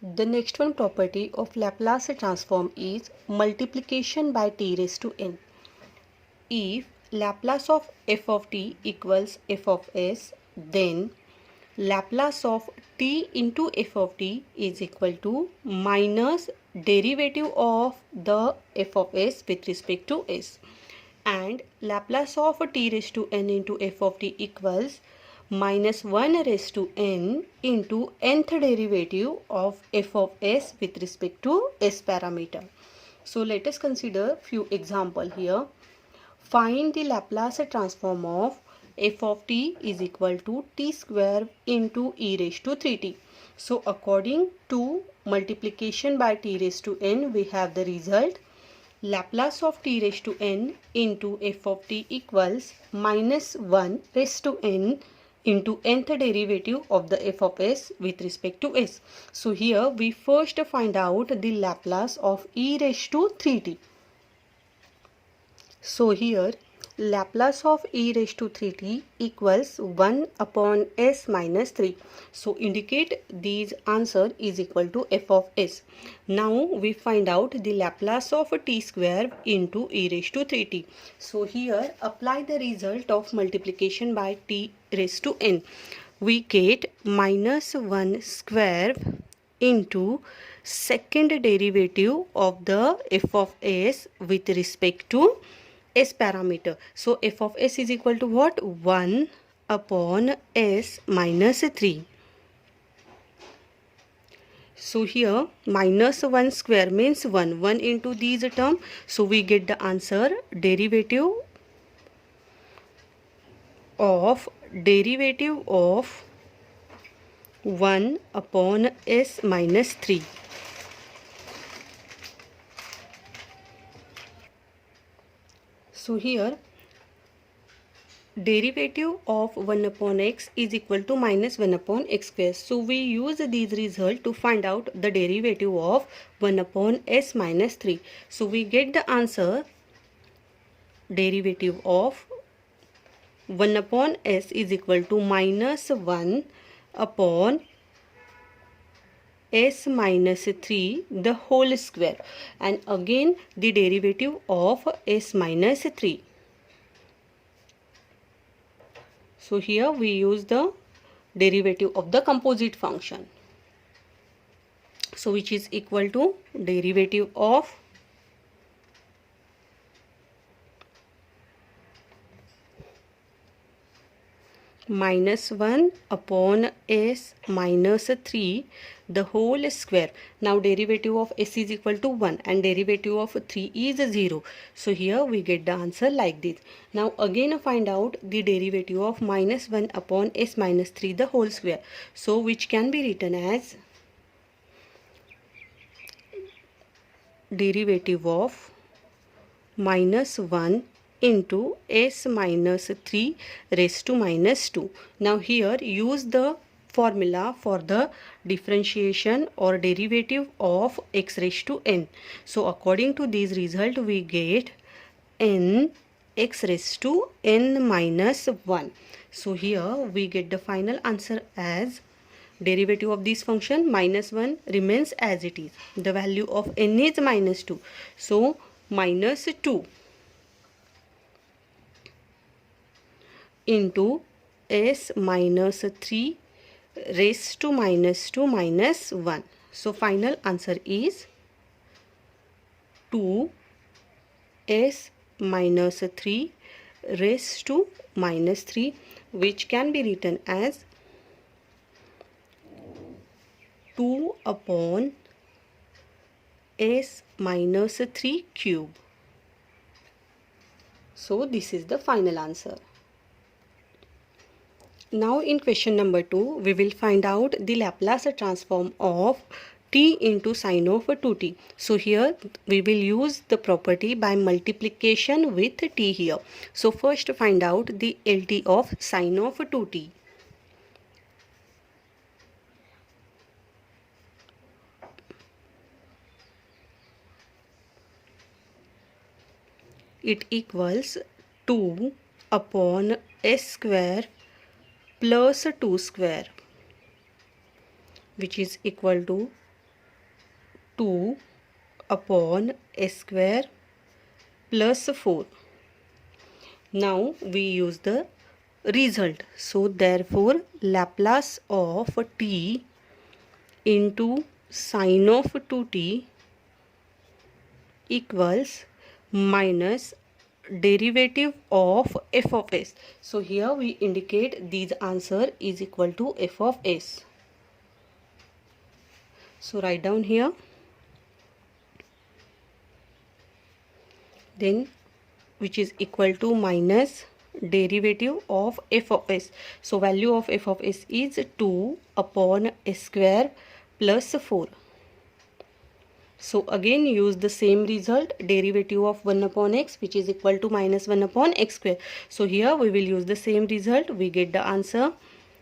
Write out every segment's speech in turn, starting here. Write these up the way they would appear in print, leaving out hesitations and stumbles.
The next one property of Laplace transform is multiplication by t raised to n. If Laplace of f of t equals f of s, then Laplace of t into f of t is equal to minus derivative of the f of s with respect to s, and Laplace of t raised to n into f of t equals minus 1 raised to n into nth derivative of f of s with respect to s parameter. So let us consider few example here. Find the Laplace transform of f of t is equal to t square into e raised to 3t. So according to multiplication by t raised to n, we have the result Laplace of t raised to n into f of t equals minus 1 raised to n into nth derivative of the f of s with respect to s. So here we first find out the Laplace of e raised to 3t. So here Laplace of e raised to 3t equals 1 upon s minus 3. So indicate these answer is equal to f of s. Now we find out the Laplace of t square into e raised to 3t. So here apply the result of multiplication by t raised to n. We get minus 1 square into second derivative of the f of s with respect to s parameter. So f of s is equal to what? 1 upon s minus 3. So here minus 1 square means 1. 1 into these term. So we get the answer derivative of 1 upon s minus 3. So here derivative of 1 upon x is equal to minus 1 upon x square. So we use these results to find out the derivative of 1 upon s minus 3. So we get the answer derivative of 1 upon s is equal to minus 1 upon s minus 3 the whole square, and again the derivative of s minus 3. So here we use the derivative of the composite function. So which is equal to derivative of minus 1 upon s minus 3 the whole square. Now derivative of s is equal to 1 and derivative of 3 is 0. So here we get the answer like this. Now again find out the derivative of minus 1 upon s minus 3 the whole square. So which can be written as derivative of minus 1 into s minus 3 raised to minus 2. Now here use the formula for the differentiation or derivative of x raised to n. So according to this result we get n x raised to n minus 1. So here we get the final answer as derivative of this function minus 1 remains as it is. The value of n is minus 2. So minus 2 into s minus 3 raised to minus 2 minus 1. So final answer is 2 s minus 3 raised to minus 3, which can be written as 2 upon s minus 3 cube. So this is the final answer. Now in question number 2, we will find out the Laplace transform of t into sine of 2t. So here we will use the property by multiplication with t here. So first find out the LT of sine of 2t. It equals 2 upon s square plus 2 square, which is equal to 2 upon s square plus 4. Now we use the result. So therefore Laplace of t into sine of 2t equals minus derivative of f of s. So here we indicate this answer is equal to f of s. So write down here. Then which is equal to minus derivative of f of s. So value of f of s is 2 upon s square plus 4. So again use the same result, derivative of 1 upon x, which is equal to minus 1 upon x square. So here we will use the same result. We get the answer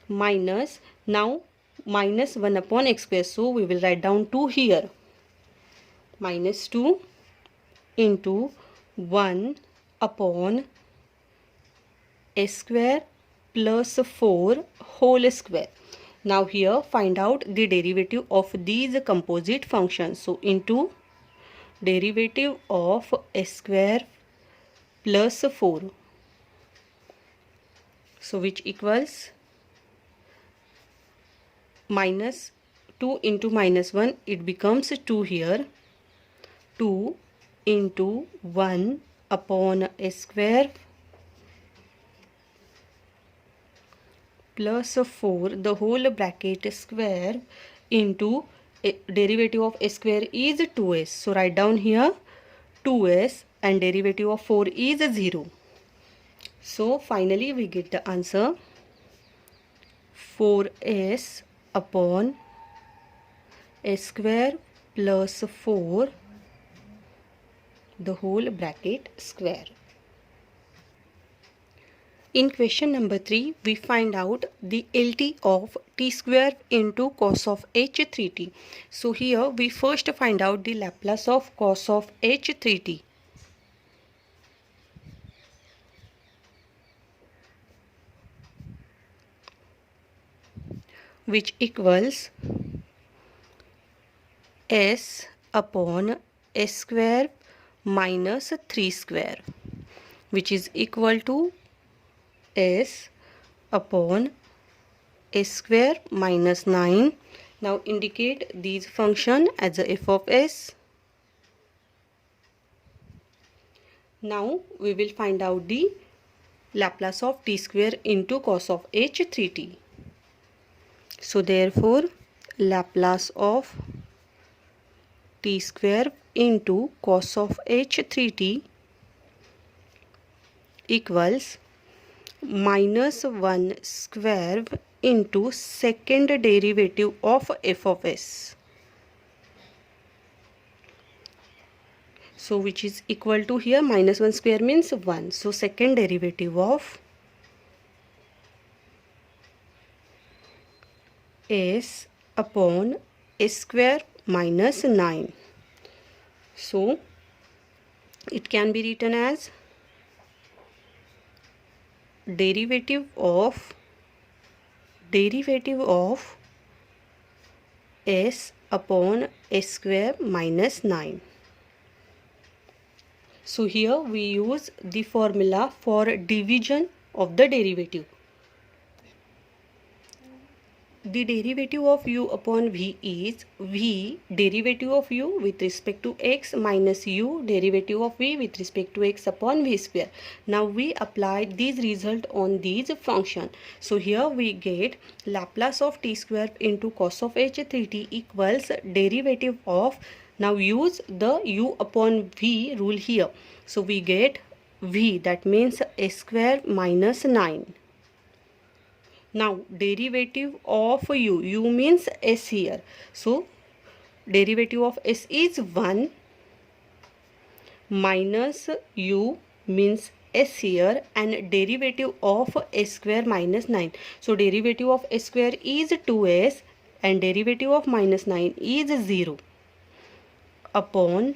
minus, now minus 1 upon x square. So we will write down 2 here. Minus 2 into 1 upon s square plus 4 whole square. Now here find out the derivative of these composite functions. So into derivative of s square plus 4. So which equals minus 2 into minus 1, it becomes 2 here. 2 into 1 upon s square plus 4 the whole bracket square into derivative of s square is 2s. So write down here 2s and derivative of 4 is 0. So finally we get the answer 4s upon s square plus 4 the whole bracket square. In question number 3, we find out the LT of t square into cos of h 3t. So here we first find out the Laplace of cos of h 3t. Which equals s upon s square minus 3 square, which is equal to s upon s square minus 9. Now indicate these function as a f of s. Now we will find out the Laplace of t square into cos of h 3t. So therefore Laplace of t square into cos of h 3t equals minus 1 square into second derivative of f of s. So which is equal to here minus 1 square means 1. So second derivative of s upon s square minus 9. So it can be written as derivative of s upon s square minus 9. So here we use the formula for division of the derivative. The derivative of u upon v is v derivative of u with respect to x minus u derivative of v with respect to x upon v square. Now we apply this result on these function. So here we get Laplace of t square into cos of h 3t equals derivative of, now use the u upon v rule here. So we get v, that means s square minus 9. Now derivative of u means s here. So derivative of s is 1 minus u means s here, and derivative of s square minus 9. So derivative of s square is 2s and derivative of minus 9 is 0 upon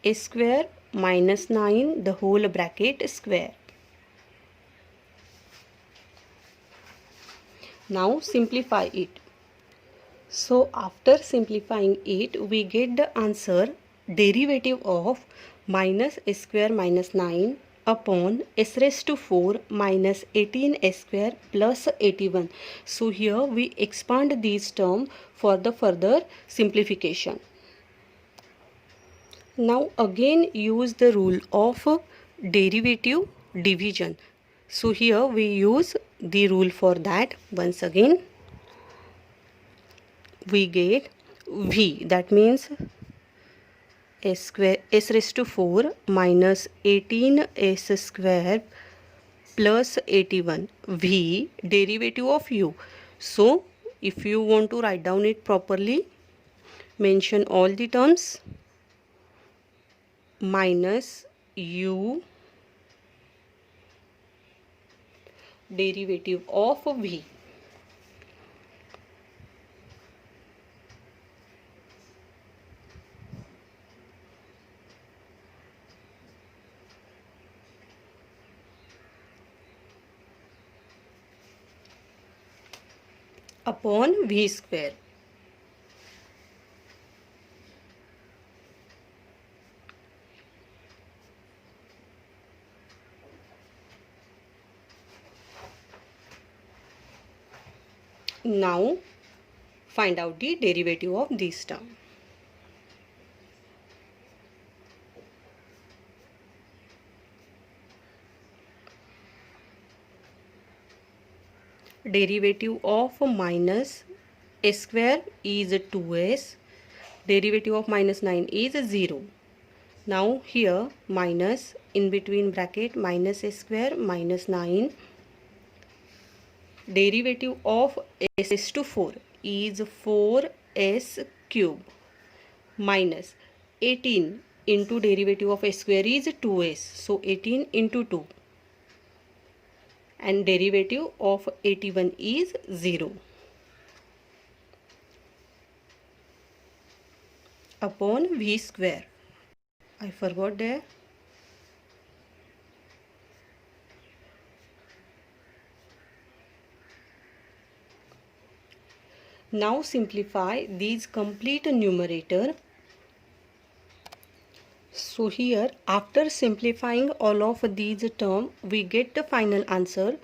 s square minus 9 the whole bracket square. Now simplify it. So after simplifying it, we get the answer derivative of minus s square minus 9 upon s raised to 4 minus 18s square plus 81. So here we expand these terms for the further simplification. Now again use the rule of derivative division. So here we use the rule for that. Once again we get v, that means s square s raised to 4 minus 18s square plus 81 v derivative of u. So if you want to write down it properly, mention all the terms minus u derivative of v. Upon v square. Now find out the derivative of this term. Derivative of minus s square is 2s. Derivative of minus 9 is 0. Now here minus in between bracket minus s square minus 9. Derivative of s raised to 4 is 4s cube minus 18 into derivative of s square is 2s. So 18 into 2. And derivative of 81 is 0 upon v square. I forgot there. Now simplify these complete numerator. So here after simplifying all of these terms, we get the final answer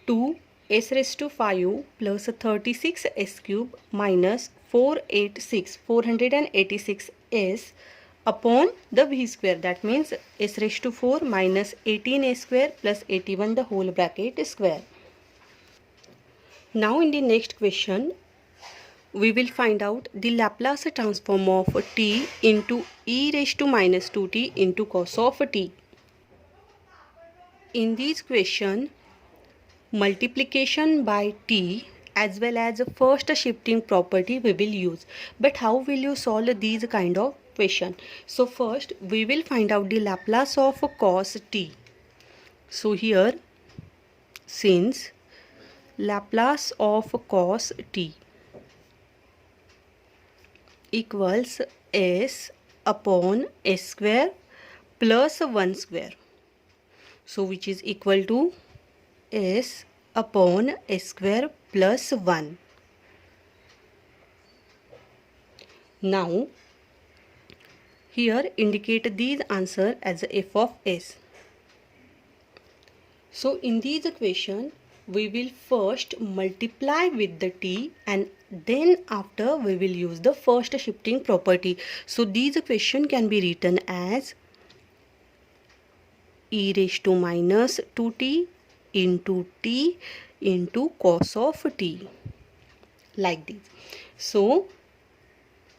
2s raised to 5 plus 36s cube minus 486s upon the v square. That means s raised to 4 minus 18s square plus 81 the whole bracket square. Now in the next question, we will find out the Laplace transform of t into e raised to minus 2t into cos of t. In this question, multiplication by t as well as first shifting property we will use. But how will you solve these kind of question? So first we will find out the Laplace of cos t. So here, since Laplace of cos t equals s upon s square plus 1 square. So which is equal to s upon s square plus 1. Now here indicate these answer as f of s. So in this equation we will first multiply with the t and then after we will use the first shifting property. So this equation can be written as e raised to minus 2t into cos of t, like this. So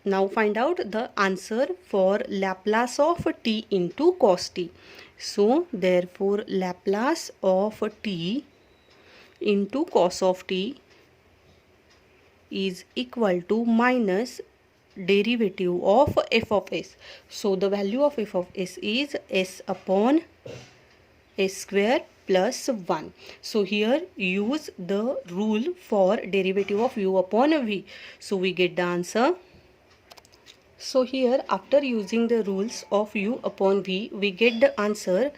now find out the answer for Laplace of t into cos t. So therefore Laplace of t into cos of t is equal to minus derivative of f of s. So the value of f of s is s upon s square plus 1. So here use the rule for derivative of u upon v. So we get the answer. So here after using the rules of u upon v, we get the answer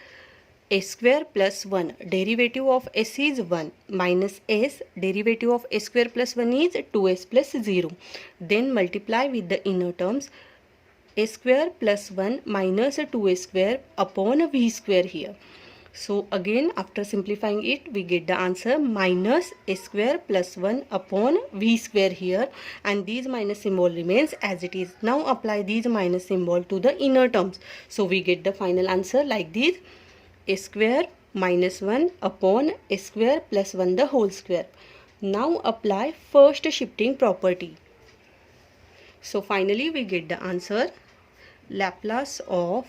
s square plus 1, derivative of s is 1, minus s, derivative of s square plus 1 is 2s plus 0. Then multiply with the inner terms, s square plus 1 minus 2s square upon v square here. So again after simplifying it, we get the answer minus s square plus 1 upon v square here, and these minus symbol remains as it is. Now apply these minus symbol to the inner terms. So we get the final answer like this: s square minus 1 upon s square plus 1 the whole square. Now apply first shifting property. So finally we get the answer: Laplace of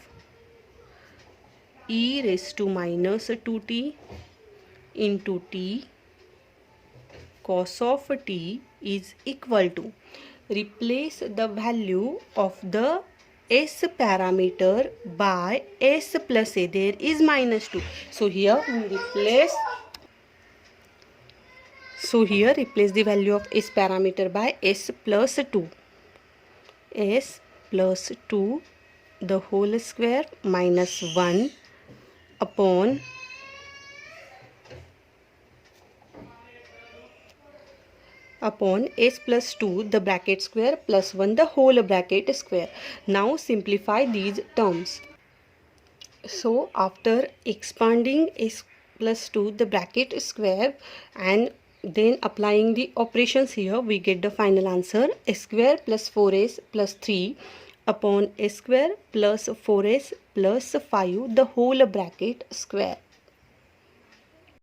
e raised to minus 2t into t cos of t is equal to, replace the value of the s parameter by s plus a. There is minus 2. So here replace the value of s parameter by s plus 2. S plus 2 the whole square minus 1 upon s plus 2 the bracket square plus 1 the whole bracket square. Now simplify these terms. So after expanding s plus 2 the bracket square and then applying the operations here, we get the final answer: s square plus 4s plus 3 upon s square plus 4s plus 5 the whole bracket square.